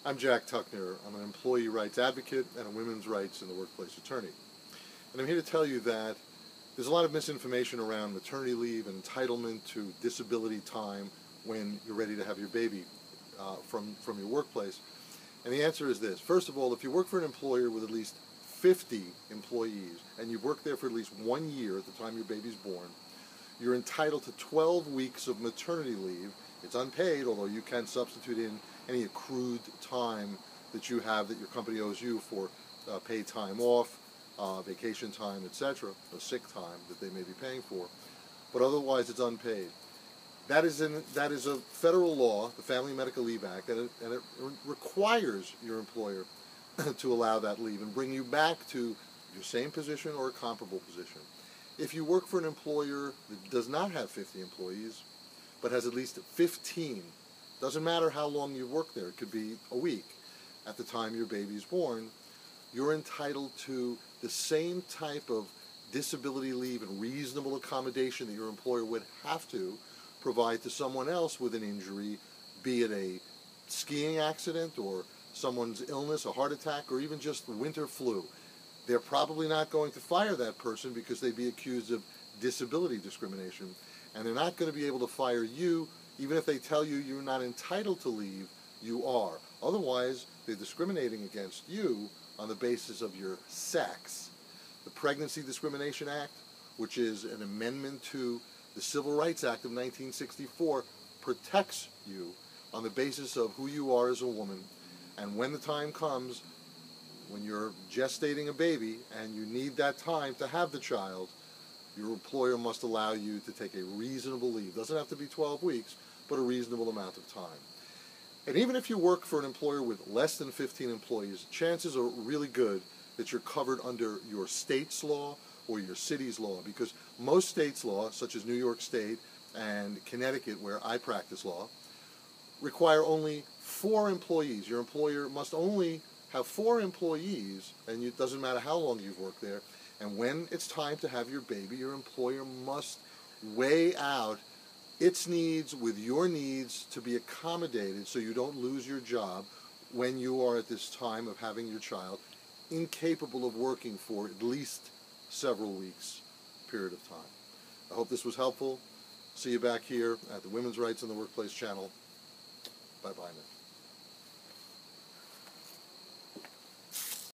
I'm Jack Tuckner. I'm an employee rights advocate and a women's rights in the workplace attorney. And I'm here to tell you that there's a lot of misinformation around maternity leave and entitlement to disability time when you're ready to have your baby from your workplace. And the answer is this. First of all, if you work for an employer with at least 50 employees and you've worked there for at least 1 year at the time your baby's born, you're entitled to 12 weeks of maternity leave. It's unpaid, although you can substitute in any accrued time that you have that your company owes you for paid time off, vacation time, etc., or sick time that they may be paying for. But otherwise, it's unpaid. That is a federal law, the Family Medical Leave Act, and it requires your employer to allow that leave and bring you back to your same position or a comparable position. If you work for an employer that does not have 50 employees, but has at least 15, doesn't matter how long you've worked there, it could be a week at the time your baby's born, you're entitled to the same type of disability leave and reasonable accommodation that your employer would have to provide to someone else with an injury, be it a skiing accident or someone's illness, a heart attack, or even just winter flu. They're probably not going to fire that person because they'd be accused of disability discrimination. And they're not going to be able to fire you, even if they tell you you're not entitled to leave, you are. Otherwise, they're discriminating against you on the basis of your sex. The Pregnancy Discrimination Act, which is an amendment to the Civil Rights Act of 1964, protects you on the basis of who you are as a woman. And when the time comes, when you're gestating a baby and you need that time to have the child, your employer must allow you to take a reasonable leave. It doesn't have to be 12 weeks, but a reasonable amount of time. And even if you work for an employer with less than 15 employees, chances are really good that you're covered under your state's law or your city's law, because most states' law, such as New York State and Connecticut, where I practice law, require only 4 employees. Your employer must only have 4 employees, and it doesn't matter how long you've worked there. And when it's time to have your baby, your employer must weigh out its needs with your needs to be accommodated so you don't lose your job when you are at this time of having your child incapable of working for at least several weeks period of time. I hope this was helpful. See you back here at the Women's Rights in the Workplace channel. Bye-bye now.